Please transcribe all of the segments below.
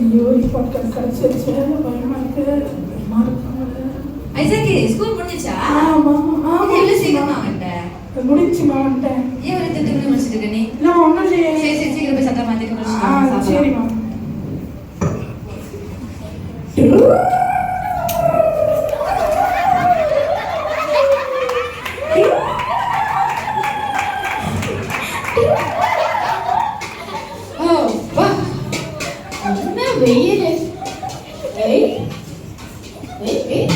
ஐயோ ரிப்போர்ட் கிடைச்சிருச்சு பயமா இருக்கு பயமா இருக்கு ஐசக்கு ஸ்கூல் முடிஞ்சிச்சா ஆமா ஆமா எவ்வளவு சீக்கிரமா வந்த முடிஞ்சுமா வந்துட்டேன் ஏன் ஒரு திட்டு முடிச்சிட்டு இருக்க நீ நான் ஒன்றும் செய்ய சரி சரி சீக்கிரம் போய் சட்டை மாத்திட்டு முடிச்சிட்டு சரிம்மா வெயில் ஏய் ஏய் ஏய்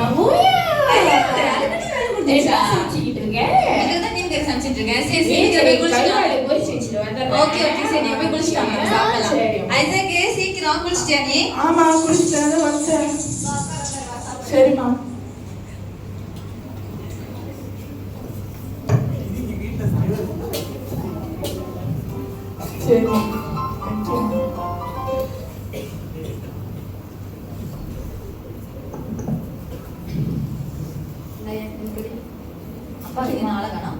அம்மாயா என்ன சமைச்சிட்டு இருக்க அதுதான் நீங்க சமைச்சிட்டு இருக்க சரி சீக்கிரம் போய் குளிச்சிட்டு பொரிச்சு வச்சிட்டு வந்தேன் ஓகே ஓகே சரி நீ போய் குளிச்சிட்டு வாங்க சாப்பிடலாம் ஐசக்கு சீக்கிரம் குளிச்சிட்டியா நீ ஆமா குளிச்சிட்டேன் வந்துட்டேன் சரிம்மா சரிம்மா அப்பா என்ன ஆள காணோம்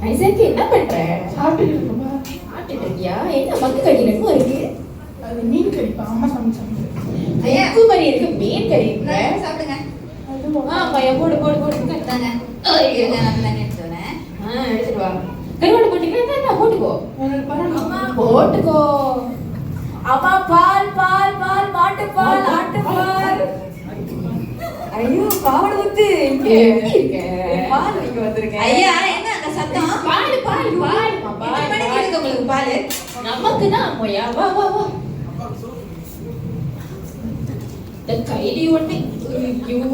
ஐசக்கு என்ன பண்ற சாப்பிட்டு இருக்கோமா சாப்பிட்டுட்டு இருக்கியா என்ன மக்கு கறி ரெண்டும் இருக்கு அது மீன் கறிப்பா அம்மா சமைச்சாங்க ஐயா உப்பு மாதிரி இருக்கு மீன் கறி இருக்கு சாப்பிடுங்க ஆமாயா போடு போடு போடு தாங்க இருங்க நான் தண்ணி எடுத்து வரேன் எடுத்துட்டு வா கருவாடு போட்டுக்கிறேன் போட்டுக்கோ போட்டுக்கோ அம்மா பால் பால் பால் மாட்டு பால் ஆட்டு பால் ஐயோ பாவட முத்து இங்க எப்படி இருக்க பால் வைக்க வந்திருக்கேன் ஐயா என்ன அந்த சத்தம் பால் பால் பால் பால் இருக்கு உங்களுக்கு பால் நமக்கு தான் அம்மையா வா வா வா இந்த கைலி ஒண்ணு ஐயோ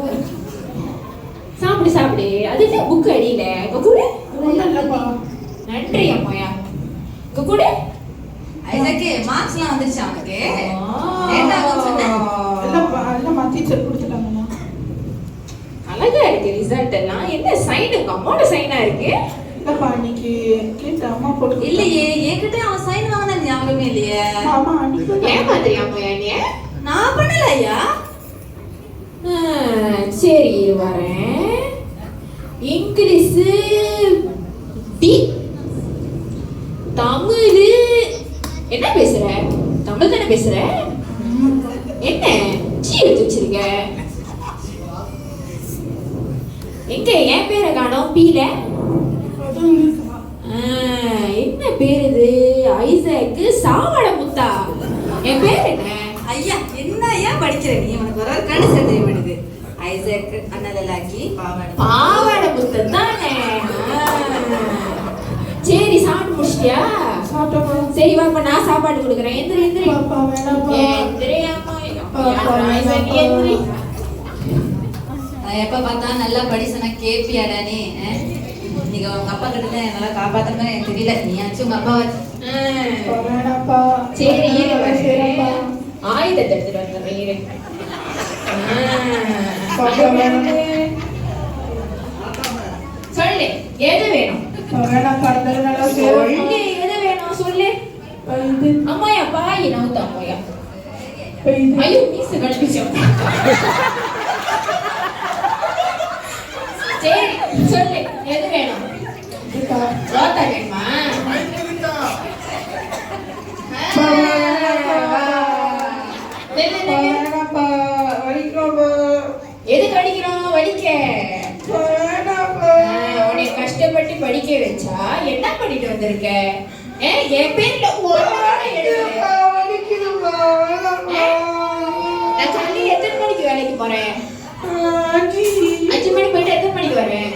சாப்பிடு சாப்பிடு அது என்ன புக் அடியில கூட நன்றி அம்மையா கூட ஐசக்கு மார்க்ஸ்லாம் வந்துருச்சு அவனுக்கு என்ன ஆகும் சொன்னேன் இல்லம்மா டீச்சர் கொடுத்துட்டாங்கம்மா அழகா இருக்கு ரிசல்ட் எல்லாம் என்ன சைன் உங்க அம்மாவோட சைனா இருக்கு இல்லப்பா இன்னைக்கு கேட்டு அம்மா போட்டு இல்லையே என்கிட்ட அவன் சைன் வாங்கின ஞாபகமே இல்லையே ஆமா அன்னைக்கு ஏன் மாதிரி அம்மையா நீ நான் பண்ணல ஐயா சரி இரு வரேன் இங்கிலீஷ் டி தமிழ் என்ன பேசுற தமிழ் தானே பேசுற என்ன ஜி எடுத்து வச்சிருக்க எங்க என் பேரை காணோம் பீல என்ன பேர் இது ஐசக்கு சாவட முத்தா என் பேர் என்ன ஐயா என்ன ஐயா படிக்கிற நீ உனக்கு ஒரு கணக்கு தெரிய மாட்டேது ஐசக் அண்ணலாக்கி பாவாடை பாவாடை புத்தம் தானே சரி சாப்பிட்டு முடிச்சிட்டியா சாப்பிட்டப்பா சரி வாப்பா நான் சாப்பாடு கொடுக்குறேன் எந்திரி எந்திரி பாப்பா வேணாப்பா எந்திரி அம்மா ஐசக் எந்திரி நான் எப்ப பார்த்தா நல்லா படி சொன்னா கேப்பியாடா நீ நீங்க உங்க அப்பா கிட்ட தான் நல்லா காப்பாத்துற மாதிரி எனக்கு தெரியல நீயாச்சும் உங்க அப்பா வேணாப்பா சரி இரு சரிப்பா ஆயுதத்தை எடுத்துட்டு வந்துடுறேன் இரு சொல்லு எது வேணும் வேணாப்பா நல்லா சொல்லு எது வேணும் சொல்லு அம்மாயா பாய் நவுத்த அம்மாயா ஐயோ மீசு கழிப்பிச்சோம் சரி சொல்லு எது வேணும் ரோத்தா வேணுமா எது கடிக்கிறோம் வலிக்க உன்னை கஷ்டப்பட்டு படிக்க வச்சா என்ன பண்ணிட்டு வந்திருக்க என் பேர்ல ஒரு நாள் எழுது நான் காலையில எத்தனை மணிக்கு வேலைக்கு போறேன் 5 மணி போயிட்டு எத்தனை மணிக்கு வரேன்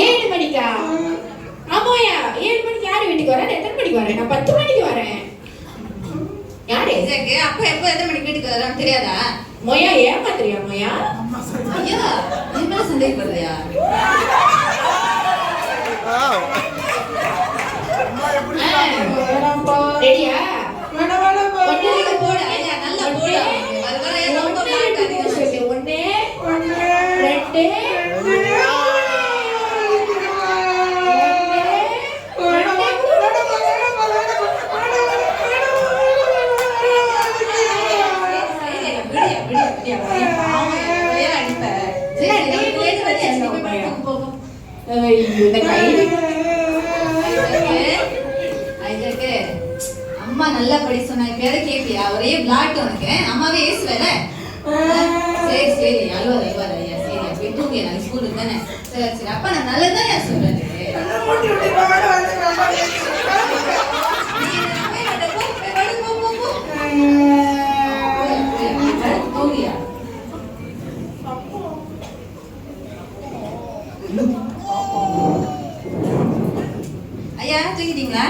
7 மணிக்கா ஆமாயா 7 மணிக்கு யாரு வீட்டுக்கு வரேன் எத்தனை மணிக்கு வரேன் நான் 10 மணிக்கு வரேன் யாரு ஐசக்கு அப்பா எப்போ எத்தனை மணிக்கு வீட்டுக்கு வரான்னு தெரியாதா மொயா ஏமாத்துறியா மொயா ஐயா நீ மேல சந்தேகப்படுறியா ரெடியா போடு ஐயா நல்லா போடு வர வர ரொம்ப மாட்டாதீங்க சொல்லு 1 2 ஐசக்கு இருக்கு. அம்மா நல்லா படி சொன்னா இப்ப கேப்பியா? ஒரே பிளாட் உனக்கு. அம்மாவே ஏசுவல. சரி சரி அழுவாத ஐயா. சரி அப்படி தூங்கி நான் ஸ்கூலுக்கு தானே. சரி சரி அப்பா நான் நல்லதான் யார் சொல்றது. தூங்கியா ஐயா தூங்கிட்டீங்களா?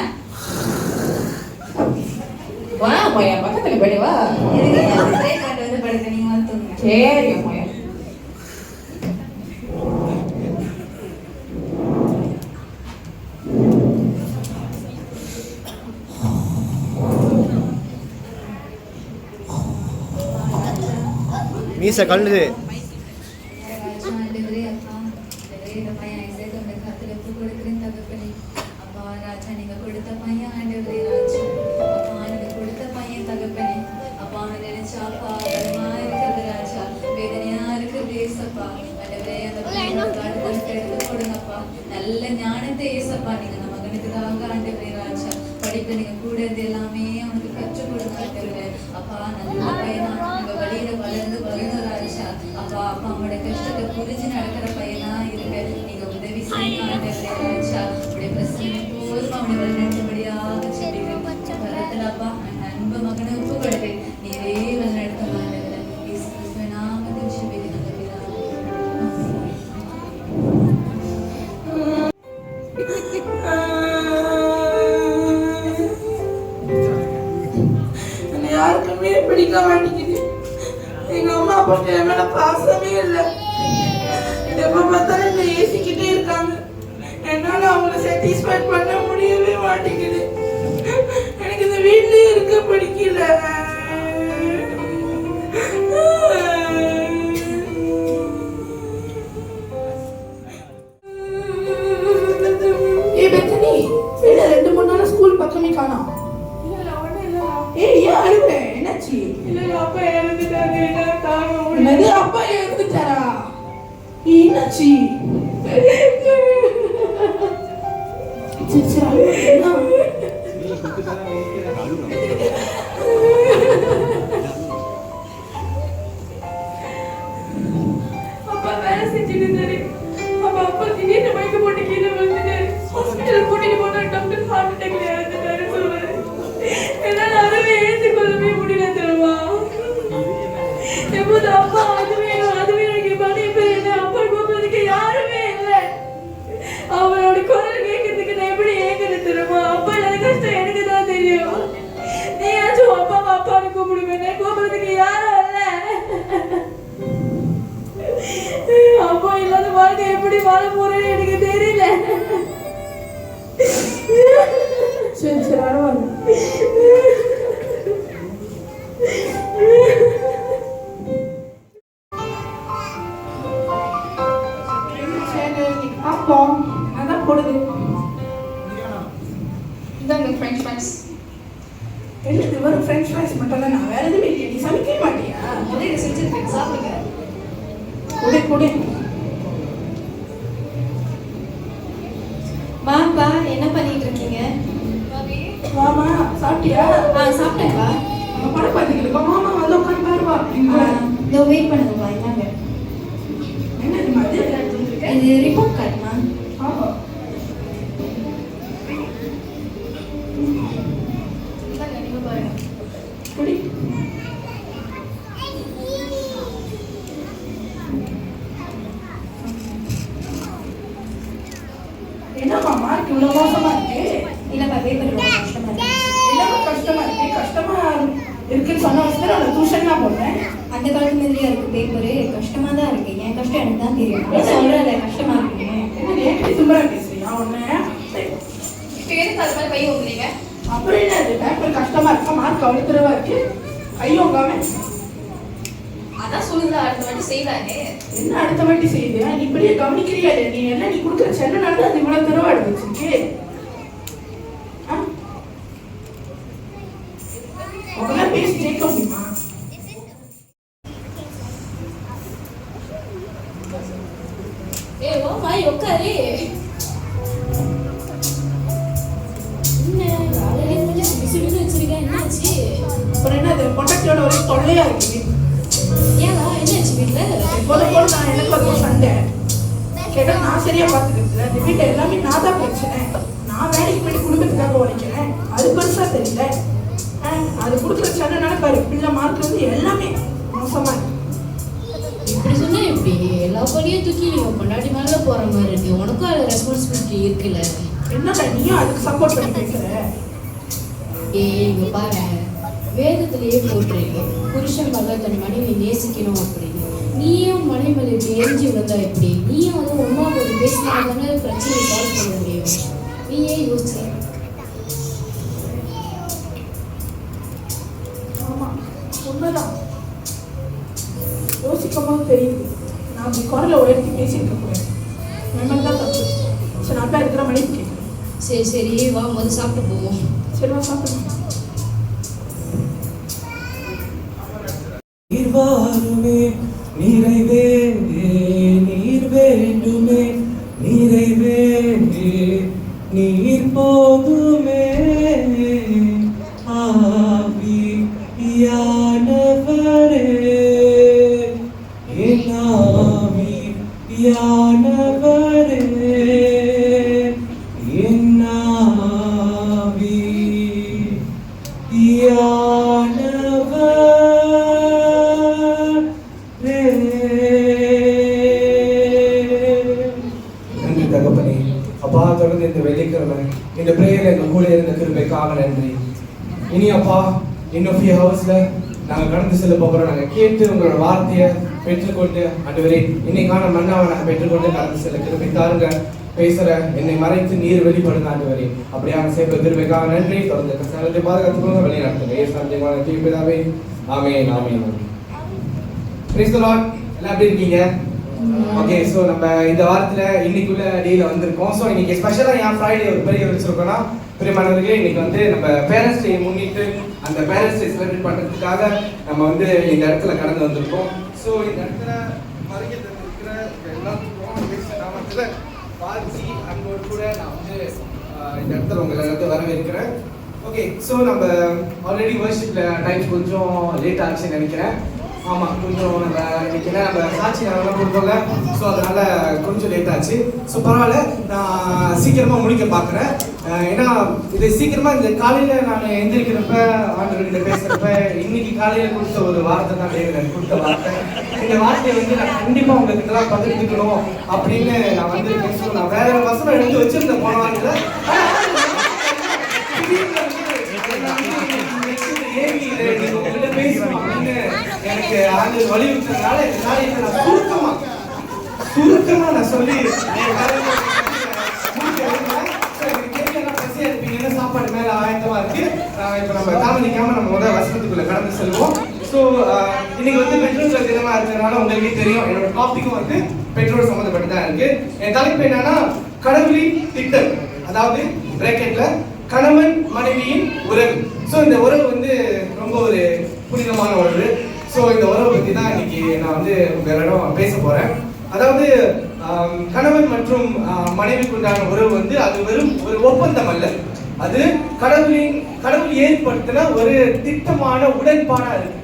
வா அம்மாயா பக்கத்துல படி வா. வந்து படுக்க நீங்க வந்து தூங்குங்க. சரி அம்மாயா. மீசை கல்லுது. நல்ல ஞானத்தை ஏசப்பா நீங்க நம்ம மகனுக்குதாக ஆண்டவரே ராஜா. படிப்பு நீங்க கூட இருந்து எல்லாமே அவனுக்கு கற்றுக் கொடுங்க ஆண்டவரே. அப்பா நல்ல பையனா நீங்க வழியில வளர்ந்து வரணும் ராஜா. அப்பா அப்பா அவனோட கஷ்டத்தை புரிஞ்சு நடக்கிற பையனா இருக்க நீங்க உதவி செய்யுங்க ஆண்டவரே ராஜா. உடைய பிரசன்னம் போதும் அவனை வழிநடத்தபடியாக செபிக்கிறேன். வரத்துல அப்பா அன்பு மகனை ஒப்பு கொடுப்பேன். நீரே வழிநடத்த ஆண்டவரே. இயேசு கிறிஸ்துவின் நாமத்தில் செபிக்கிறேன். யாருக்குமே பிடிக்க மாட்டேங்குது. எங்க அம்மா அப்பாவுக்கு என் மேல பாசமே இல்லை. எப்ப பார்த்தாலும் என்ன ஏசிக்கிட்டே இருக்காங்க. என்னால அவங்கள சாட்டிஸ்ஃபை பண்ண முடியவே மாட்டேங்குது. எனக்கு இந்த வீட்லயே இருக்க பிடிக்கல. ஏ பெத்தனி, என்ன 2-3 நாளா ஸ்கூல் பக்கமே காணோம். ஏன் அழுவ? என்னாச்சு? அப்பா இறந்துட்டாரு. என்னது அப்பா இறந்துட்டாரா? என்னாச்சு? அப்பா வேலை செஞ்சுட்டு இருந்தாரு. அப்பா திடீர்னு மயக்க போட்டு கீழே விழுந்துட்டாரு. ஹாஸ்பிட்டல் கூட்டிட்டு போனா டாக்டர் ஹார்ட் அட்டாக்ல இறந்துட்டாரு சொல்றாரு. என்னால அதுவே ஏற்றுக்கொள்ளவே முடியல தெரியுமா? எப்போது அப்பா அதுவே எனக்கு பணி பேர் என்ன அப்பா கூப்பிடுறதுக்கு யாருமே இல்லை. அவனோட குரல் கேட்கறதுக்கு நான் எப்படி ஏங்குறது தெரியுமா? அப்பா எனக்கு கஷ்டம் எனக்கு தான் தெரியும். நீயாச்சும் அப்பான்னு கூப்பிடுவேன். கூப்பிடுறதுக்கு யாரும் இல்லை. அப்பா இல்லாத வாழ்க்கை எப்படி வாழ போறேன்னு எனக்கு தெரியல. சரி சரி பரவாயில்ல. அதான் போடுது. இந்தாங்க ஃப்ரெஞ்ச் ஃப்ரைஸ். என்னது வெறும் ஃப்ரெஞ்ச் ஃப்ரைஸ் மட்டும் தான்? நான் வேற எதுவும் இல்லை. நீ சமைக்கவே மாட்டியா? முதல்ல செஞ்சிருக்கேன், சாப்பிடுங்க. கொடு. வாப்பா, என்ன பண்ணிட்டு இருக்கீங்க? வாமா சாப்பிட்டியா? சாப்பிட்டேன்ப்பா. நம்ம படம் பார்த்துக்கிட்டு மாமா வந்து உட்காந்து பாருவா. இதோ வெயிட் பண்ணுங்கப்பா. என்னங்க என்னது மதியம் எடுத்துருக்கேன்? இது ரிப்போர்ட் கார்டுமா? ஆமா. நீங்க பாருங்க. குடி. என்னம்மா மார்க் இவ்வளவு மோசமா இருக்கு? இல்லப்பா, பேப்பர் ரொம்ப கஷ்டமா இருக்கு. என்னம்மா கஷ்டமா இருக்கு? கஷ்டமா இருக்குன்னு சொன்ன வச்சுதான் நான் டியூஷன்லாம் போடுறேன். அந்த காலத்து மாதிரியா இருக்கு பேப்பரு. கஷ்டமா தான் இருக்கு. என் கஷ்டம் எனக்கு தான் தெரியும். சொல்றேன்ல கஷ்டமா இருக்கு. என்ன நேற்று சும்மா பேசுறியா ஒன்னு? இப்போ எதுக்கு அது மாதிரி கை ஊங்குறீங்க? அப்புறம் என்ன அது பேப்பர் கஷ்டமா இருக்கா? மார்க் அவ்வளோ இருக்கு. கை உங்காம அதான் சொல்லுங்க, அடுத்த வாட்டி செய்யலானே. என்ன அடுத்த வாட்டி செய்யுது? நீ இப்படியே கவனிக்கிறியா? நீ என்ன நீ கொடுக்குற சென்னனால தான் அது இவ்வளவு தரவா எடுத்துருக்கு. அவங்களாம் பேசி ஜெயிக்க முடியுமா? ஓ மாய் உட்காரு. என்ன வேலையே பொண்டாட்டியோட ஒரு தொல்லையா இருக்கு. ஏன்னா என்னாச்சு வீட்டுல? எப்போதும் போல நான் எனக்கு ஒரு சண்டை கேட்டா நான் சரியா பாத்துக்கிறதுல இந்த வீட்டை எல்லாமே நான் தான் பிரச்சனை. நான் வேலைக்கு பண்ணி குடும்பத்துக்காக உழைக்கிறேன், அது பெருசா தெரியல. அது கொடுக்குற சண்டைனால பாரு பிள்ளை மார்க் வந்து எல்லாமே மோசமா இருக்கு. இப்படி சொன்னா எப்படி? எல்லா பணியும் தூக்கி பொண்டாட்டி மேல போற மாதிரி இருக்கு. உனக்கும் அது ரெஸ்பான்சிபிலிட்டி இருக்குல்ல. என்னடா நீயும் அதுக்கு சப்போர்ட் பண்ணி பேசுற? இங்க பாரு, வேதத்திலேயே போட்டிருக்கு புருஷன் மேல தன் மனைவி நேசிக்கணும் அப்படின்னு. நீயும் மனைவி மேல இப்படி எரிஞ்சு விழுந்தா எப்படி? நீயும் வந்து ஒன்னா ஒரு பேசினா தானே பிரச்சனையை சால்வ் பண்ண முடியும். நீ ஏன் யோசிச்ச? ஆமா உண்மைதான், யோசிக்கும்போது தெரியுது நான் அப்படி குரலை உயர்த்தி பேசிட்டு இருக்கேன். என் தான் தப்பு. சரி நான் அப்பா இருக்கிற மனைவி கேட்குறேன். சரி சரி வா, முதல்ல சாப்பிட்டு போவோம். சரிவா சாப்பிடுங்க. நீர்வாருமே நிறைவே நீர் வேண்டுமே நிறைவே நீர் போதுமே ஆவி யானவரே என்னாவி யானவரே என்னாவி நன்றி தகப்பனே. அப்பா தொடர்ந்து இந்த வெள்ளிக்கிழமை இந்த பிரேயர் எங்க கூட இருந்த கிருபைக்காக நன்றி. இனி அப்பா இன்னும் ஃபியூ ஹவர்ஸ்ல நாங்கள் கடந்து செல்ல போகிறோம். நாங்கள் கேட்டு உங்களோட வார்த்தையை பெற்றுக்கொண்டு ஆண்டவரே இன்னைக்கான மன்னாவை நாங்கள் பெற்றுக்கொண்டு கடந்து செல்ல கிருபை தாருங்க. பேசுற என்னை மறைத்து நீர் வெளிப்படுங்க ஆண்டவரே. அப்படியாக சேர்ப்பு கிருபைக்காக நன்றி. தொடர்ந்து கஷ்டத்தை பாதுகாத்துக்கொள்ளுங்க, வழி நடத்துங்க. ஏசாந்தியமான தீர்ப்பிதாவே ஆமென் ஆமென். Praise the lord. எல்லாம் எப்படி இருக்கீங்க? ஓகே, ஸோ நம்ம இந்த வாரத்தில் இன்னைக்குள்ள டேல வந்திருக்கோம். ஸோ இன்னைக்கு ஸ்பெஷலாக ஏன் ஃப்ரைடே ஒரு பெரிய வச்சிருக்கோம்னா, பிரியமானவர்களே இன்னைக்கு வந்து நம்ம பேரண்ட்ஸ் டே முன்னிட்டு அந்த பேரண்ட்ஸ் டே செலிப்ரேட் பண்ணுறதுக்காக நம்ம வந்து இந்த இடத்துல கடந்து வந்திருக்கோம். ஸோ இந்த இடத்துல வருகை தந்திருக்கிற எல்லாத்துக்கும் நாமத்தில் பால்ஜி அன்போடு கூட நான் வந்து இந்த இடத்துல உங்களை வந்து வரவேற்கிறேன். ஓகே, ஸோ நம்ம ஆல்ரெடி வர்ஷிப்பில் டைம் கொஞ்சம் லேட் ஆச்சுன்னு நினைக்கிறேன். ஆமாம், கொஞ்சம் நம்ம இன்னைக்கு நம்ம சாட்சி நல்லா கொடுத்தோங்க. ஸோ அதனால கொஞ்சம் லேட் ஆச்சு. ஸோ பரவாயில்ல, நான் சீக்கிரமாக முடிக்க பார்க்குறேன். ஏன்னா இது சீக்கிரமாக இந்த காலையில் நான் எந்திரிக்கிறப்ப ஆண்டவர்கிட்ட பேசுகிறப்ப இன்னைக்கு காலையில் கொடுத்த ஒரு வார்த்தை தான் எனக்கு கொடுத்த வார்த்தை. இந்த வார்த்தையை வந்து நான் கண்டிப்பாக உங்ககிட்டலாம் பகிர்ந்துக்கணும் அப்படின்னு நான் வந்து பேசுவேன். நான் வேற வசனம் எடுத்து வச்சிருந்தேன் போன வாரத்தில். எனக்கு அது வலியுறுத்ததுனால இந்த காரியத்தை நான் சுருக்கமா நான் சொல்லி சாப்பாடு மேல ஆயத்தமா இருக்கு. இப்ப நம்ம தாமதிக்காம நம்ம முதல் வசனத்துக்குள்ள கடந்து செல்வோம். ஸோ இன்னைக்கு வந்து பெற்றோர்கள் தினமா இருக்கிறதுனால உங்களுக்கே தெரியும் என்னோட டாபிக்கும் வந்து பெற்றோர் சம்மந்தப்பட்டுதான் இருக்கு. என் தலைப்பு என்னன்னா கடவுளின் திட்டம், அதாவது பிராக்கெட்ல கணவன் மனைவியின் உறவு. ஸோ இந்த உறவு வந்து ரொம்ப ஒரு புனிதமான உறவு. ஸோ இந்த உறவை பற்றி தான் இன்னைக்கு நான் வந்து உங்களிடம் பேச போறேன். அதாவது கணவன் மற்றும் மனைவிக்குண்டான உறவு வந்து அது வெறும் ஒரு ஒப்பந்தம் அல்ல, அது கடவுள் ஏற்படுத்தின ஒரு திட்டமான உடன்பாடா இருக்கு.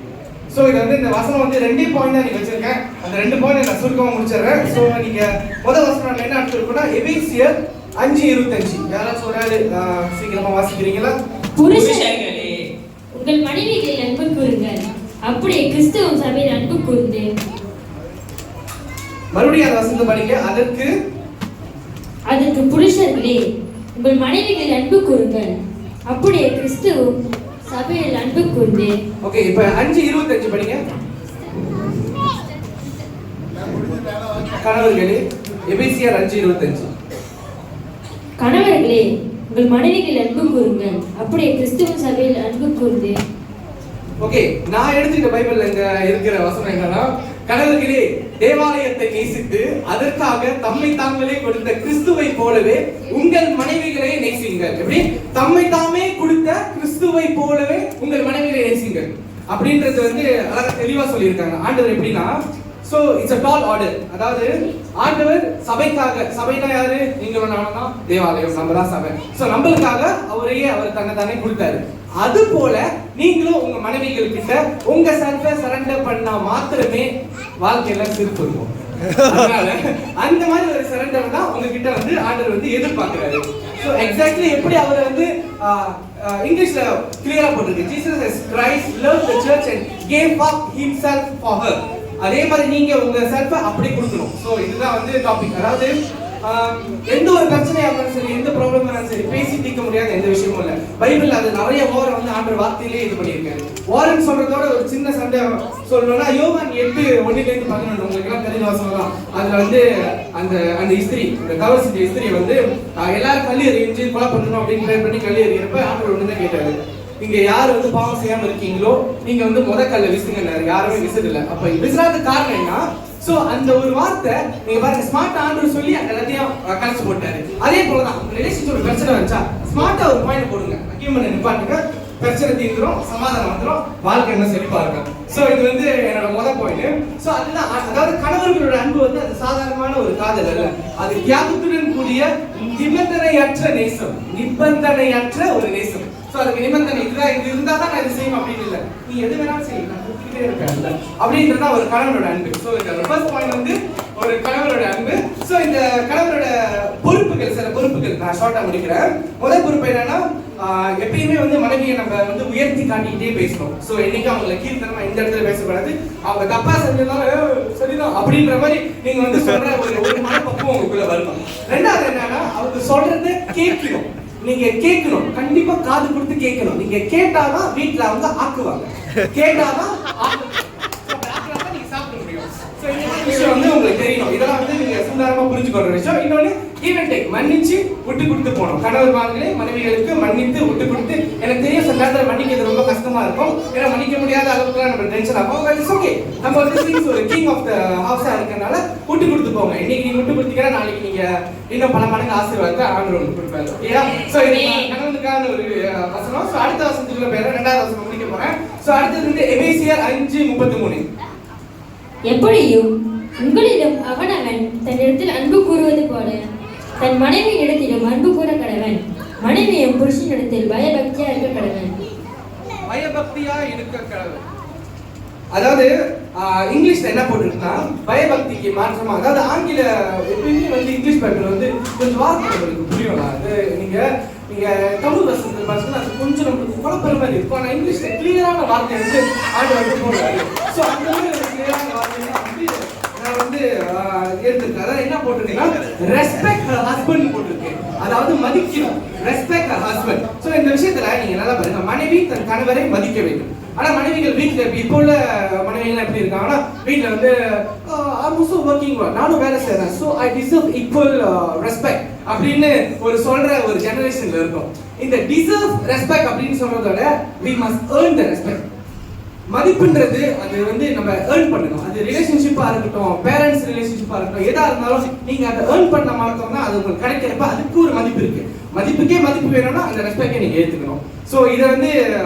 ஸோ இது வந்து இந்த வசனம் வந்து 2 பாயிண்ட் தான் நீங்க வச்சிருக்கேன். அந்த 2 பாயிண்ட் நான் சுருக்கமாக முடிச்சிடுறேன். ஸோ நீங்க முதல் வசனம் என்ன எடுத்துருக்கோம்னா எபேசியர் 5:25. யாராச்சும் ஒரு ஆள் சீக்கிரமா வாசிக்கிறீங்களா? புருஷர்களே உங்கள் மனைவிகளில் அன்பு கூறுங்கள், அப்படியே கிறிஸ்துவ சபையில் அன்பு கூர்ந்து. மறுபடியும் அந்த வசனத்தை படிங்க. அதற்கு புருஷர்களே உங்கள் மனைவிகளில் அன்பு கூறுங்கள், அப்படியே கிறிஸ்துவ சபையில் அன்பு கூர்ந்து. ஓகே, இப்போ 5:25 படிங்க. கணவர்களே, எபேசியர் 5:25. கணவர்களே உங்கள் மனைவிகளில் அன்பு கூறுங்கள், அப்படியே கிறிஸ்துவ சபையில் அன்பு கூர்ந்து. ஓகே, நான் எடுத்துக்கிட்ட பைபிள்ல இங்க இருக்கிற வசனம் என்னன்னா, கணவர்களே தேவாலயத்தை நேசித்து அதற்காக தம்மை தாங்களே கொடுத்த கிறிஸ்துவை போலவே உங்கள் மனைவிகளை நேசியுங்கள். எப்படி? தம்மை தாமே கொடுத்த கிறிஸ்துவை போலவே உங்கள் மனைவிகளை நேசியுங்கள் அப்படின்றது வந்து அழகா தெளிவா சொல்லியிருக்காங்க. ஆண்டவர் எப்படின்னா so it's a tall order. அதாவது ஆண்டவர் சபைக்காக, சபைனா யாரு? நீங்களும் நானும் தான் தேவாலயம், நம்ம தான் சபை. ஸோ நம்மளுக்காக அவர் தன்னை தானே கொடுத்தாரு. அது போல நீங்களும் உங்க மனைவிகள் கிட்ட உங்க செல்ஃபை சரண்டர் பண்ணா மாத்திரமே வாழ்க்கையில சிறப்பு இருக்கும். அதனால அந்த மாதிரி ஒரு சரண்டர் தான் உங்ககிட்ட வந்து ஆண்டவர் வந்து எதிர்பார்க்கிறாரு. ஸோ எக்ஸாக்ட்லி எப்படி அவர் வந்து இங்கிலீஷ்ல கிளியரா போட்டிருக்கு, Jesus has Christ loved the search and gave up himself for her. அதே மாதிரி நீங்க உங்க செல்ஃபை அப்படி கொடுக்கணும். ஸோ இதுதான் வந்து டாபிக். அதாவது எந்த ஒரு பிரச்சனையா இருந்தாலும் சரி, எந்த ப்ராப்ளம் இருந்தாலும் சரி, பேசி தீர்க்க முடியாத எந்த விஷயமும் இல்லை. பைபிள் அது நிறைய வாரம் வந்து ஆண்டவர் வார்த்தையிலே இது பண்ணியிருக்காரு. வாரன் சொல்றதோட ஒரு சின்ன சண்டை சொல்லணும்னா யோவான் 8:1-11 உங்களுக்கு எல்லாம் தெரிஞ்ச வசனம் தான். அதுல வந்து அந்த இஸ்திரி, இந்த கவர் செஞ்ச இஸ்திரி வந்து எல்லாரும் கல்லி எறிஞ்சு கொலை பண்ணணும் அப்படின்னு ட்ரை பண்ணி கல்லி எறிகிறப்ப ஆண்டவர் ஒன்று தான் கேட்டாரு, நீங்க யார் வந்து பாவம் செய்யாம இருக்கீங்களோ நீங்க வந்து கல்ல விசுங்க. யாருமே விசதில்லை. அப்ப விசுறாத காரணம் என்ன? சோ அந்த ஒரு வார்த்தை நீங்க பாருங்க, ஸ்மார்ட் ஆண்டவர் சொல்லி எல்லாத்தையும் கலச்சு போட்டாரு. அதே போலதான் ரிலேஷன்ஷிப் பிரச்சனை வந்துச்சா ஸ்மார்ட்டா ஒரு பாயிண்ட் போடுங்க, அக்யூமெண்ட் நிப்பாட்டுங்க, பிரச்சனை தீர்ந்துரும், சமாதானம் வந்துடும், வாழ்க்கை என்ன செழிப்பா இருக்கும். சோ இது வந்து என்னோட முதல் பாயிண்ட். சோ அதுதான், அதாவது கணவர்களோட அன்பு வந்து அது சாதாரணமான ஒரு காதல் அல்ல, அது தியாகத்துடன் கூடிய நிபந்தனையற்ற நேசம், நிபந்தனையற்ற ஒரு நேசம். சோ அதுக்கு நிபந்தனை இதுதான், இது இருந்தா தான் நான் இது செய்யணும் அப்படின்னு இல்லை, நீ எது வேணாலும் செய்யலாம் இருக்க அப்படின்றதான் ஒரு கணவனோட அன்பு. சோ இந்த ஃபர்ஸ்ட் பாயிண்ட் வந்து ஒரு கணவனோட அன்பு. சோ இந்த கணவனோட பொறுப்புகள், சில பொறுப்புகள் நான் ஷார்ட்டா முடிக்கிறேன். முதல் பொறுப்பு என்னன்னா, எப்பயுமே வந்து மனைவியை நம்ம வந்து உயர்த்தி காட்டிக்கிட்டே பேசணும். சோ என்னைக்கு அவங்களை கீழ்த்தனமா இந்த இடத்துல பேசக்கூடாது. அவங்க தப்பா செஞ்சதாலும் சரிதான் அப்படின்ற மாதிரி நீங்க வந்து சொல்ற ஒரு மனப்பக்குவம் உங்களுக்குள்ள வரணும். ரெண்டாவது என்னன்னா, அவங்க சொல்றதை கேட்கணும். நீங்க கேட்கணும், கண்டிப்பா காது கொடுத்து கேட்கணும். நீங்க கேட்டாதான் வீட்டுல அவங்க ஆக்குவாங்க, கேட்டாதான் நீங்க சாப்பிட முடியும். விஷயம் வந்து உங்களுக்கு தெரியணும். இதெல்லாம் வந்து நீங்க சுதாரமா புரிஞ்சுக்கொள்ற விஷயம். இன்னொன்னு ஈவன் டேக், மன்னிச்சு விட்டு கொடுத்து போகணும். கணவன்மார்களே மனைவிகளுக்கு மன்னித்து விட்டு கொடுத்து, எனக்கு தெரியும் சில நேரத்தில் மன்னிக்கிறது ரொம்ப கஷ்டமா இருக்கும், ஏன்னா மன்னிக்க முடியாத அளவுக்கு நம்ம டென்ஷன் ஆகும். பட் இட்ஸ் ஓகே, நம்ம வந்து ஒரு கிங் ஆஃப் த ஹவுஸா இருக்கனால விட்டு கொடுத்து போங்க. இன்னைக்கு நீங்க விட்டு கொடுத்தீங்கன்னா நாளைக்கு நீங்க இன்னும் பல மடங்கு ஆசீர்வாதத்தை ஆண்டவர் கொடுப்பாரு. ஓகேயா? சோ இது கணவனுக்கான ஒரு வசனம். சோ அடுத்த வசனத்துக்குள்ள பேர ரெண்டாவது வசனம் முடிக்க போறேன். சோ அடுத்தது வந்து எபேசியர் 5:33. எப்படியும் உங்களிடம் அவனவன் தன்னிடத்தில் அன்பு கூறுவது போல தன் மனைவியின் இடத்திலும் அன்பு கூற கடவன். மனைவியும் புருஷனிடத்தில் பயபக்தியா இருக்க கடவன். பயபக்தியா இருக்க கடவன். அதாவது இங்கிலீஷ்ல என்ன போட்டுருக்குன்னா, பயபக்திக்கு மாற்றமா, அதாவது ஆங்கில எப்பயுமே வந்து இங்கிலீஷ் பைபிள் வந்து கொஞ்சம் வார்த்தை உங்களுக்கு புரியும். அது நீங்க தமிழ் வசனத்தில் பார்த்தீங்கன்னா அது கொஞ்சம் நம்மளுக்கு குழப்பற மாதிரி இருக்கும். ஆனால் இங்கிலீஷ்ல கிளியரான வார்த்தை வந்து ஆண்டவர் போடுறாரு. ஸோ அந்த மாதிரி ஒரு கிளியரான வார்த்தை வந்து நான் வந்து எடுத்துருக்கேன். அதாவது என்ன போட்டிருக்கேன்னா, ரெஸ்பெக்ட் ஹர் ஹஸ்பண்ட் போட்டிருக்கேன். அதாவது மதிக்கணும், ரெஸ்பெக்ட் ஹர் ஹஸ்பண்ட். ஸோ இந்த விஷயத்துல நீங்க நல்லா பாருங்க, மனைவி தன் கணவரை மதிக்க வேண்டும். ஆனா மனைவிகள் வீட்டுல இப்போ உள்ள மனைவிகள் எப்படி இருக்காங்கன்னா, வீட்டுல வந்து ஒர்க்கிங், நானும் வேலை செய்யறேன், so I deserve equal respect அப்படின்னு ஒரு சொல்ற ஒரு ஜெனரேஷன்ல இருக்கும். இந்த டிசர்வ் ரெஸ்பெக்ட் அப்படின்னு சொல்றதோட we must earn the respect. மதிப்புன்றது அது வந்து நம்ம ஏர்ன் பண்ணணும். அது ரிலேஷன்ஷிப்பா இருக்கட்டும், பேரண்ட்ஸ் ரிலேஷன்ஷிப்பா இருக்கட்டும், எதா இருந்தாலும் நீங்க அதை ஏர்ன் பண்ண மாட்டோம்னா அது உங்களுக்கு கிடைக்கிறப்ப அதுக்கு ஒரு மதிப்பு இருக்கு. மதிப்புக்கே மதிப்பு வேணும்னா அந்த ரெஸ்பெக்டை நீங்க ஏத்துக்கணும். ஸோ இதை வந்து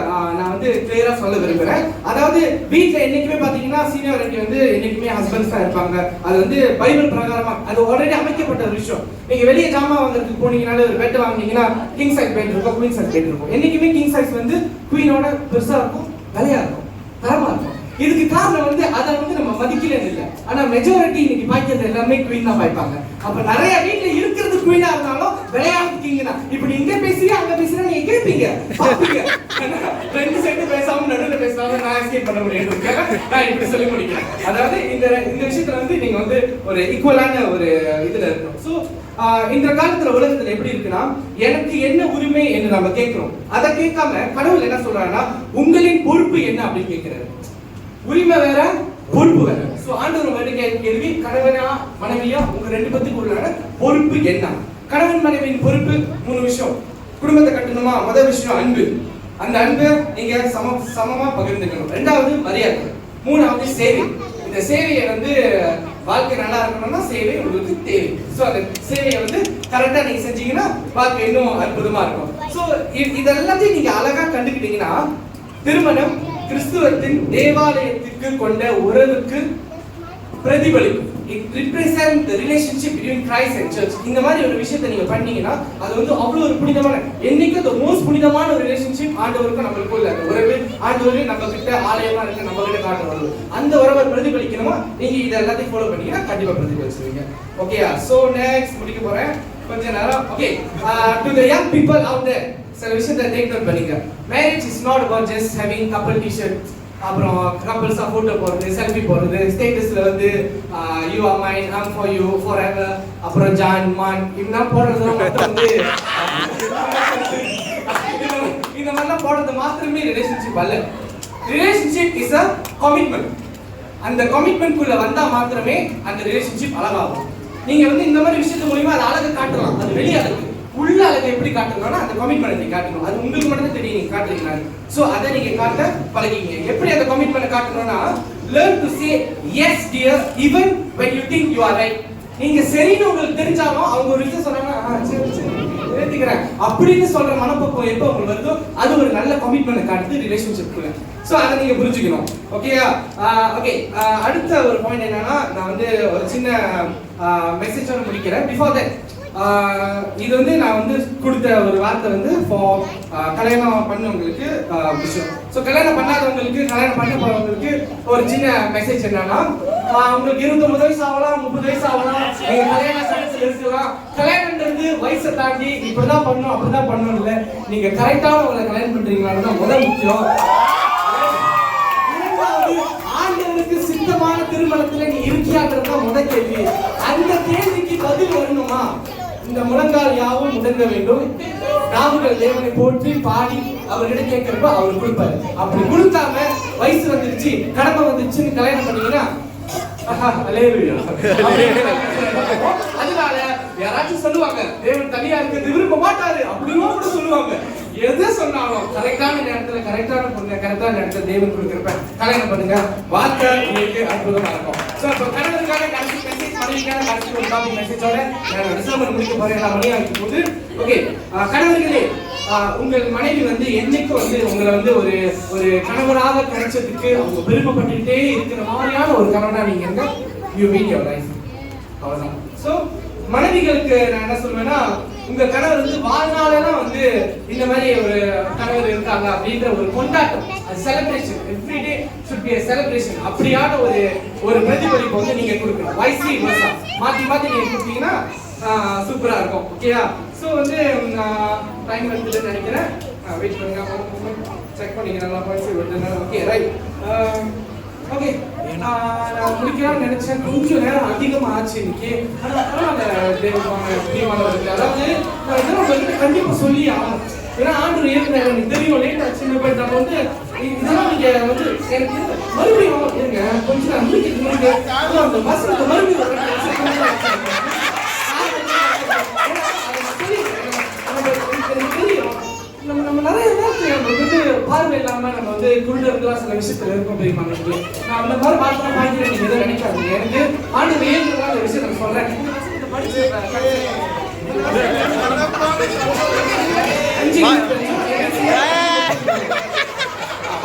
நான் வந்து கிளியரா சொல்ல விரும்புறேன். அதாவது வீட்டுல என்னைக்குமே பாத்தீங்கன்னா சீனியாரிட்டி வந்து என்னைக்குமே ஹஸ்பண்ட்ஸ் தான் இருப்பாங்க. அது வந்து பைபிள் பிரகாரமா அது ஆல்ரெடி அமைக்கப்பட்ட ஒரு விஷயம். நீங்க வெளியே ஜாமா வாங்குறதுக்கு போனீங்கன்னாலே ஒரு பெட் வாங்கினீங்கன்னா கிங் சைஸ் பெட் இருக்கும், குவீன் சைஸ் பெட் இருக்கும். என்னைக்குமே கிங் சைஸ் வந்து குவீனோட பெருசா இருக்கும், விலையா இருக்கும், தரமா இருக்கும். இதுக்கு காரணம் வந்து அதை வந்து நம்ம மதிக்கலன்னு இல்லை. ஆனா மெஜாரிட்டி இன்னைக்கு பாய்க்கிறது எல்லாமே குவீன் தான் பாய்ப்பாங்க. அப்ப நிறைய வீட்டுல இருக்கிறது குவீனா இருந்தாலும் விளையாட்டு கிங் தான். இப்ப நீ இங்க பேசுறியா அங்க பேசுறா நீங்க கேட்பீங்க, பாப்பீங்க. ரெண்டு சைடு பேசாம நடுவில் பேசாம நான் எஸ்கேப் பண்ண முடியாது. நான் இப்படி சொல்லி முடிக்கிறேன். அதாவது இந்த விஷயத்துல வந்து நீங்க வந்து ஒரு ஈக்குவலான ஒரு இதுல இருக்கணும். ஸோ இந்த காலத்துல உலகத்துல எப்படி இருக்குன்னா, எனக்கு என்ன உரிமை என்று நம்ம கேட்கிறோம். அதை கேட்காம கடவுள் என்ன சொல்றாருன்னா, உங்களின் பொறுப்பு என்ன அப்படின்னு கேட்கிறாரு. உரிமை வேற, பொறுப்பு வேற. சோ ஆண்டவர் வந்து கேள்வி, கணவனா மனைவியா உங்க ரெண்டு பேத்துக்கு உள்ள பொறுப்பு என்ன? கணவன் மனைவியின் பொறுப்பு 3 விஷயம். குடும்பத்தை கட்டணுமா, முதல் விஷயம் அன்பு. அந்த அன்பை நீங்க சமமா பகிர்ந்துக்கணும். ரெண்டாவது மரியாதை, மூணாவது சேவை. இந்த சேவையை வந்து வாழ்க்கை நல்லா இருக்கணும்னா சேவை உங்களுக்கு தேவை. சோ அந்த சேவையை வந்து கரெக்டா நீங்க செஞ்சீங்கன்னா வாழ்க்கை இன்னும் அற்புதமா இருக்கும். சோ இதெல்லாத்தையும் நீங்க அழகா கண்டுக்கிட்டீங்கன்னா, திருமணம் கிறிஸ்துவத்தின் தேவாலயத்துக்கு கொண்ட உறவுக்கு பிரதிபலிக்கும். It represents the relationship between Christ and church. இந்த மாதிரி ஒரு விஷயத்தை நீங்க பண்ணீங்கன்னா அது வந்து அவ்வளவு ஒரு புனிதமான, என்னைக்கு the most புனிதமான ஒரு ரிலேஷன்ஷிப் ஆண்டவருக்கு நம்மளுக்கு உள்ள அந்த உறவு. ஆண்டவரே நம்ம கிட்ட ஆலயமா இருக்கு, நம்ம கிட்ட காட்டுறது அந்த உறவை பிரதிபலிக்கணுமா, நீங்க இத எல்லாத்தையும் ஃபாலோ பண்ணீங்கன்னா கண்டிப்பா பிரதிபலிச்சுவீங்க. ஓகேயா? சோ நெக்ஸ்ட் முடிக்க போறேன் கொஞ்ச நேரம். Okay, to the young people out there, சில விஷயத்தை டேக் நோட் பண்ணுங்க. Marriage is not about just having couple t-shirt, அப்புறம் கப்பல்ஸா போட்டோ போடுறது, செல்ஃபி போடுறது, ஸ்டேட்டஸ்ல வந்து you are mine, I am for you forever, அப்புறம் ஜான் மான் இப்படிலாம் போடுறதுலாம் மட்டும் வந்து இந்த மாதிரிலாம் போடுறது மாத்திரமே ரிலேஷன்ஷிப் அல்ல. Relationship is a commitment. அந்த கமிட்மெண்ட் குள்ள வந்தா மாத்திரமே அந்த ரிலேஷன்ஷிப் அழகாகும். நீங்க வந்து இந்த மாதிரி விஷயத்து மூலமா அது அழகு காட்டலாம், அது வெளிய அழகு. உள்ள அழகு எப்படி காட்டணும்னா அந்த கமிட்மெண்ட் நீங்க காட்டணும். அது உங்களுக்கு மட்டும் தான் தெரியும், நீங்க காட்டுறீங்க. சோ அதை நீங்க காட்ட பழகிங்க. எப்படி அந்த commitment காட்டணும்னா, learn to say yes dear even when you think you are right. நீங்க சரின்னு உங்களுக்கு தெரிஞ்சாலும் அவங்க ஒரு விஷயம் சொன்னாங்கன்னா சரி சரி ஏத்துக்கிறேன் அப்படின்னு சொல்ற மனப்பக்குவம் எப்போ உங்களுக்கு வருதோ அது ஒரு நல்ல கமிட்மெண்ட் காட்டுது ரிலேஷன்ஷிப்ல. சோ அதை நீங்க புரிஞ்சுக்கணும். ஓகேயா? ஓகே, அடுத்த ஒரு பாயிண்ட் என்னன்னா, நான் வந்து ஒரு சின்ன மெசேஜோட முடிக்கிறேன். பிஃபோர் தட் இது வந்து நான் வந்து கொடுத்த ஒரு வார்த்தை வந்து ஃபார் கல்யாணம் பண்ணவங்களுக்கு விஷயம். ஸோ கல்யாணம் பண்ணாதவங்களுக்கு, கல்யாணம் பண்ண போறவங்களுக்கு ஒரு சின்ன மெசேஜ் என்னன்னா, உங்களுக்கு 29 வயசு ஆகலாம், 30 வயசு ஆகலாம், நீங்க கல்யாண சடங்குல இருக்கலாம். கல்யாணம்ன்றது வயசை தாண்டி இப்படிதான் பண்ணணும் அப்படிதான் பண்ணணும் இல்லை, நீங்க கரெக்டானவங்களை கல்யாணம் பண்றீங்களான்னு தான் முதல் முக்கியம். ஆண்டவருக்கு சித்தமான திருமணத்துல நீ இருக்கியான்றது தான் முதல் கேள்வி. அந்த கேள்விக்கு பதில் வரணுமா, இந்த முழங்கால் யாவும் முடங்க வேண்டும், நாவுகள் தேவனை போற்றி பாடி அவர்கிட்ட கேட்கிறப்ப அவர் கொடுப்பாரு. அப்படி கொடுத்தாம வயசு வந்துருச்சு கடமை வந்துருச்சுன்னு கல்யாணம் பண்ணீங்கன்னா அதனால யாராச்சும் சொல்லுவாங்க தேவன் தனியா இருக்கிறது விரும்ப மாட்டாரு அப்படின்னு கூட சொல்லுவாங்க. எதை சொன்னாலும் கரெக்டான நேரத்துல கரெக்டான பொண்ணு கரெக்டான நேரத்துல தேவன் கொடுக்கிறப்ப கல்யாணம் பண்ணுங்க. வார்த்தை உங்களுக்கு அற்புதமா இருக்கும். சோ இப்போ கணவருக்கான கடைசி மெசேஜ், மனைவிக்கான கடைசி ஒரு டாபிக் மெசேஜோட நான் டிசம்பர் முடிக்க போறேன். நான் மணி ஆகிட்டு போது. ஓகே, கணவர்களே, உங்கள் மனைவி வந்து என்னைக்கு வந்து உங்களை வந்து ஒரு ஒரு கணவராக கிடைச்சதுக்கு அவங்க பெருமைப்பட்டுட்டே இருக்கிற மாதிரியான ஒரு கணவனா நீங்க இருங்க. You mean your life. அவ்வளவுதான். சோ மனைவிகளுக்கு நான் என்ன சொல்வேன்னா, உங்க கணவர் வந்து வாழ்நாளெல்லாம் வந்து இந்த மாதிரி ஒரு கணவர் இருக்காங்க அப்படின்ற ஒரு கொண்டாட்டம், celebration, everyday should be a celebration. அப்படியான ஒரு பிரதிபலிப்பு வந்து நீங்க கொடுக்கணும். வைசி வர்சா மாத்தி மாத்தி நீங்க கொடுத்தீங்கன்னா சூப்பரா இருக்கும். ஓகேயா? சோ வந்து டைம் எடுத்துட்டு நினைக்கிறேன். வெயிட் பண்ணுங்க, செக் பண்ணீங்க நல்லா பாய்ச்சி வருதுன்னா. Okay right. ஓகே, நான் முடிக்கலாம்னு நினைச்சேன். கொஞ்சம் நேரம் அதிகமா ஆச்சு இன்னைக்கு. அதாவது நான் கண்டிப்பா சொல்லி ஆகணும். ஏன்னா ஆண்டு ஏற்கனவே எனக்கு தெரியும் லேட் ஆச்சு. பட் நம்ம வந்து இதெல்லாம் நீங்க வந்து எனக்கு மறுபடியும் இருங்க கொஞ்சம் நான் முடிக்க அந்த வசனத்தை மறுபடியும் தெரியும். நம்ம நிறைய நம்ம வந்து பார்வை இல்லாம நம்ம வந்து குருடர்களா சில விஷயத்துல இருக்கும் தெரியுமா. நான் அந்த மாதிரி பார்க்கலாம் பார்க்கிறேன், நீங்க எதுவும் நினைக்காதீங்க. எனக்கு ஆண்டு ஏழுதான் அந்த விஷயம் நான் சொல்றேன்.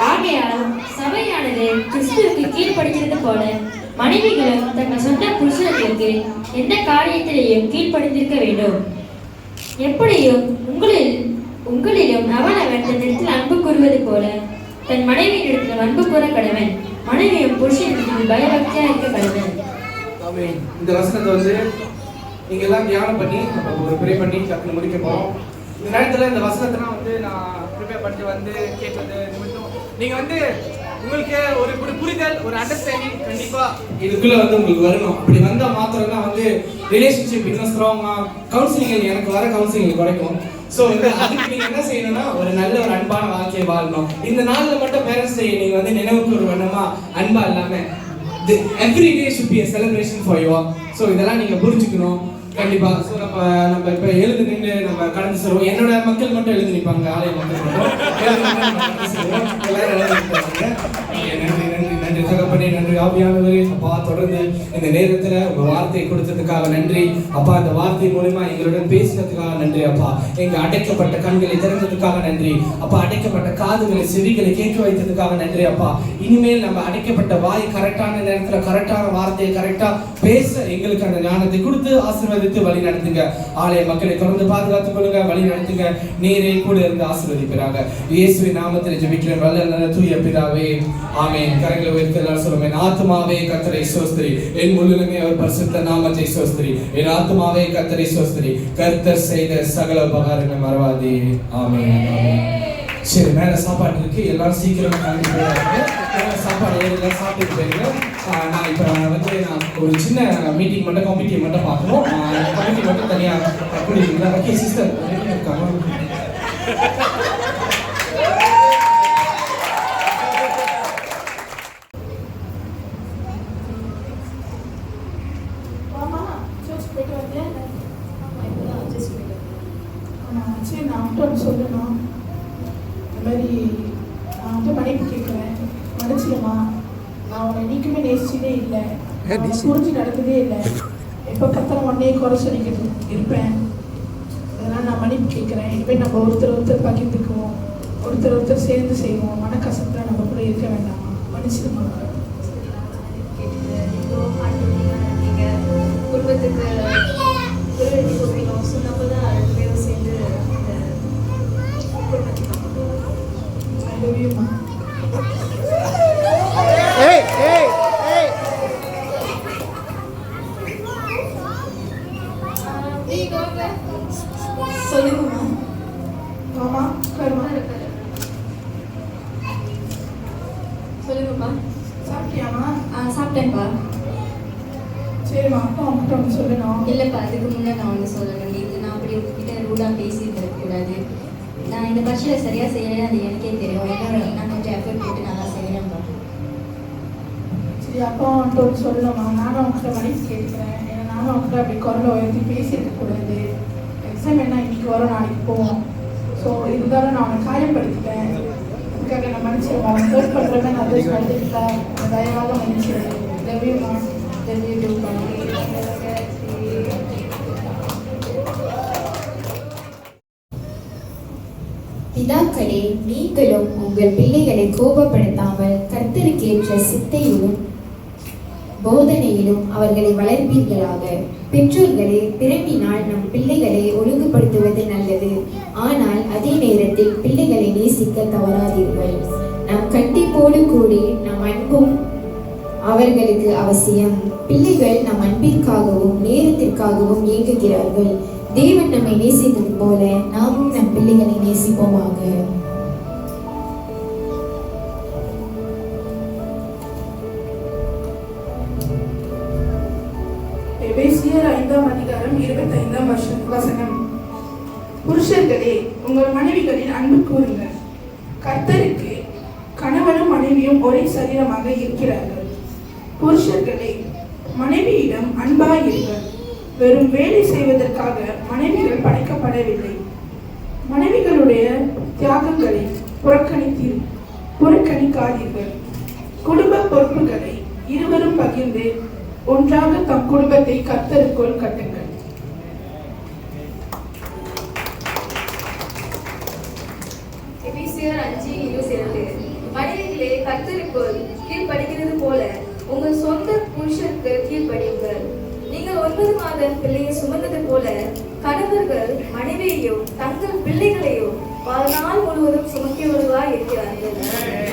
ஆகையால் சபையானது கிறிஸ்துவுக்கு கீழ்ப்படுகிறது போல மனைவிகளும் தங்கள் சொந்த புருஷர்களுக்கு எந்த காரியத்திலேயும் கீழ்ப்படிந்திருக்க வேண்டும். எப்படியும் உங்களிலும் அவனவன் தன்னிடத்தில் அன்பு கூறுவது போல தன் மனைவியிடத்தில் அன்பு கூற கடவன். மனைவியும் புருஷனிடத்தில் பயபக்தியா இருக்க கடவன். இந்த வசனத்தை வந்து நீங்க எல்லாம் தியானம் பண்ணி ஒரு ப்ரே பண்ணி டக்குனு முடிக்க போறோம். இந்த நேரத்துல இந்த வசனத்தெல்லாம் வந்து நான் ப்ரிப்பேர் பண்ணிட்டு வந்து கேட்டது நிமித்தம் நீங்க வந்து உங்களுக்கு ஒரு புரிதல், ஒரு அண்டர்ஸ்டாண்டிங் கண்டிப்பா இதுக்குள்ள வந்து உங்களுக்கு வரணும். அப்படி வந்தா மாத்திரம் தான் வந்து ரிலேஷன்ஷிப் இன்னும் ஸ்ட்ராங்கா, கவுன்சிலிங் எனக்கு வர கவுன்சிலிங் குறைக்கும். சோ அதுக்கு நீங்க என்ன செய்யணும்னா ஒரு நல்ல ஒரு அன்பான வாழ்க்கையை வாழணும். இந்த நாள்ல மட்டும் பேரண்ட்ஸ் டே நீங்க வந்து நினைவுக்கு ஒரு வண்ணமா அன்பா இல்லாம every day should be a celebration for you. So இதெல்லாம் நீங்க புரிஞ்சுக்கணும் கண்டிப்பா. சோ நம்ம இப்ப எழுந்து நின்று நம்ம கடந்து செல்வோம். என்னோட மக்கள் மட்டும் எழுந்து நிற்பாங்க, ஆலய மக்கள் மட்டும் எல்லாரும் எழுந்து நிற்பாங்க. நன்றி நன்றி நன்றி தகப்பனே, நன்றி. ஆவியானவரே அப்பா தொடர்ந்து இந்த நேரத்துல உங்க வார்த்தையை கொடுத்ததுக்காக நன்றி அப்பா. இந்த வார்த்தை மூலமா எங்களுடன் பேசினதுக்காக நன்றி அப்பா. எங்க அடைக்கப்பட்ட கண்களை திறந்ததுக்காக நன்றி அப்பா. அடைக்கப்பட்ட காதுகளை செவிகளை கேட்க வைத்ததுக்காக நன்றி அப்பா. இனிமேல் நம்ம அடைக்கப்பட்ட வாய் கரெக்டான நேரத்துல கரெக்டான வார்த்தையை கரெக்டா பேச எங்களுக்கு அந்த ஞானத்தை கொடுத்து ஆசீர்வதித்து வழி நடத்துங்க. ஆலய மக்களை தொடர்ந்து பாதுகாத்துக் கொள்ளுங்க, வழி நடத்துங்க. நீரே கூட இருந்து ஆசீர்வதிப்பீராக. இயேசுவின் நாமத்தில் ஜெபிக்கிறேன் வல்ல தூய பிதாவே, ஆமென். கரங்களை உயர்த்தி எல்லாரும் சொல்லுங்க. என் ஆத்துமாவே கர்த்தரை ஸ்தோத்திரி, என் முழுவதுமே அவர் பரிசுத்த நாமத்தை ஸ்தோத்திரி. என் ஆத்துமாவே கர்த்தரை ஸ்தோத்திரி, கர்த்தர் செய்த சகல உபகாரங்களை மறவாதே. ஆமென், ஆமென். சரி, மேல சாப்பாடு இருக்கு, எல்லாரும் சீக்கிரமா கிளம்பி போயிடாங்க. சாப்பாடு எல்லாம் சாப்பிட்டு போயிருங்க. நான் இப்போ நான் ஒரு சின்ன மீட்டிங் மட்டும் கமிட்டி மட்டும் பார்க்கணும். கமிட்டி மட்டும் தனியாக கூடியிருக்கீங்களா? ஓகே சிஸ்டர் இருக்காங்க. சரி, நான் அவன்கிட்ட சொல்லணும். இந்த மாதிரி நான் வந்து மன்னிப்பு கேட்குறேன், மன்னிச்சிடுமா. நான் உன்னை என்னைக்குமே நேசிச்சதே இல்லை, புரிஞ்சு நடந்ததே இல்லை. எப்போ பார்த்தாலும் உடனே குறை சொல்லிக்கிட்டு இருப்பேன். அதனால் நான் மன்னிப்பு கேட்குறேன். இனிமேல் நம்ம ஒருத்தர் பகிர்ந்துக்குவோம், ஒருத்தர் சேர்ந்து செய்வோம். மனக்கசத்தில் நம்ம கூட இருக்க வேண்டாமா. மன்னிச்சிடுமா. குடும்பத்துக்கு சொன்னப்போ தான் 2 பேரும் சேர்ந்து லவ்யூமா. சொல்லுங்கம்மா. மாமா கருமா சொல்லுங்கம்மா. சாப்பிட்டியாமா? சாப்பிட்டேன்ப்பா. சரிம்மா, அப்பா அவங்ககிட்ட ஒன்று சொல்லணும். இல்லைப்பா, அதுக்கு முன்னே நான் ஒன்று சொல்லணும். இது நான் அப்படி உங்ககிட்ட ரூடாக பேசிட்டு இருக்கக்கூடாது. நான் இந்த பட்சத்தில் சரியாக செய்யலை, அது எனக்கே தெரியும். என்னோட நான் கொஞ்சம் எஃபர்ட் போட்டு நல்லா செய்கிறேன்ப்பா. சரி, அப்பா அவன்கிட்ட ஒன்று சொல்லணுமா. நானும் அவங்ககிட்ட மன்னிப்பு கேட்குறேன். ஏன்னா நானும் அவங்ககிட்ட அப்படி குரலை உயர்த்தி பேசியிருக்கக்கூடாது. எக்ஸாம் என்ன இன்னைக்கு வரும், நாளைக்கு போவோம். ஸோ இருந்தாலும் நான் அவனை காயப்படுத்திட்டேன். அதுக்காக நான் மன்னிச்சிருவேன். அவன் ஹர்ட் பண்ணுறவங்க நான் அதை நடந்துக்கிட்டேன். தயவாக மன்னிச்சிருவேன். லவ்யூமா. பிதாக்களே, நீங்களும் உங்கள் பிள்ளைகளை கோபப்படுத்தாமல் கர்த்தருக்கேற்ற சித்தையிலும் போதனையிலும் அவர்களை வளர்ப்பீர்களாக. பெற்றோர்களே, பிறப்பினால் நம் பிள்ளைகளை ஒழுங்குபடுத்துவது நல்லது. ஆனால் அதே நேரத்தில் பிள்ளைகளை நேசிக்க தவறாதீர்கள். நம் கண்டிப்போடு கூடி நம் அன்பும் அவர்களுக்கு அவசியம். பிள்ளைகள் நம் அன்பிற்காகவும் நேரத்திற்காகவும் இயங்குகிறார்கள். தேவன் நம்மை நேசித்தது போல நாமும் நம் பிள்ளைகளை நேசிப்போமாக. எபேசியர் 5ஆம் அதிகாரம் 25ஆம் வசனம். புருஷர்களே, உங்கள் மனைவிகளில் அன்பு கூறுங்கள். கர்த்தருக்கு கணவனும் மனைவியும் ஒரே சரீரமாக இருக்கிறார்கள். புருஷர்களே, மனைவியிடம் அன்பாயிருங்கள். வெறும் வேலை செய்வதற்காக மனைவிகள் படைக்கப்படவில்லை. மனைவிகளுடைய தியாகங்களை புறக்கணிக்காதீர்கள். குடும்ப பொறுப்புகளை இருவரும் பகிர்ந்து ஒன்றாக தம் குடும்பத்தை கர்த்தருக்குள் கட்டுங்கள். எபேசியர் 5:22. மனைவிகளே, கர்த்தருக்குள் கீழ்ப்படிகிறது போல உங்கள் சொந்த புருஷருக்கு கீழ்ப்படியுங்கள். நீங்கள் 9 மாதம் பிள்ளையை சுமந்தது போல கணவர்கள் மனைவியையும் தங்கள் பிள்ளைகளையும் வாழ்நாள் முழுவதும் சுமக்கியவர்களாய் இருக்கிறார்கள்.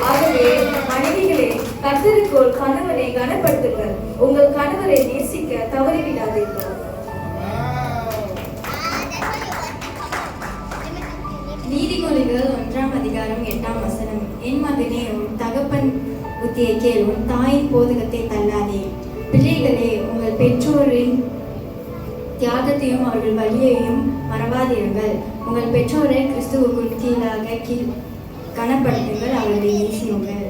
ஆகவே மனைவிகளே, கர்த்தருக்குள் கணவனை கனப்படுத்துங்கள். உங்கள் கணவரை நேசிக்க தவறிவிடாதீர்கள். நீதிமொழிகள் 1ஆம் அதிகாரம் 8ஆம் வசனம். என் மகனே, உன் தகப்பன் புத்தியை கேள், உன் தாயின் போதகத்தை தள்ளாதே. பிள்ளைகளே, உங்கள் பெற்றோரின் தியாகத்தையும் அவர்கள் வழியையும் மறவாதீர்கள். உங்கள் பெற்றோரை கிறிஸ்துவுக்குள் கீழாக கனப்படுத்துங்கள், அவர்களை நேசியுங்கள்.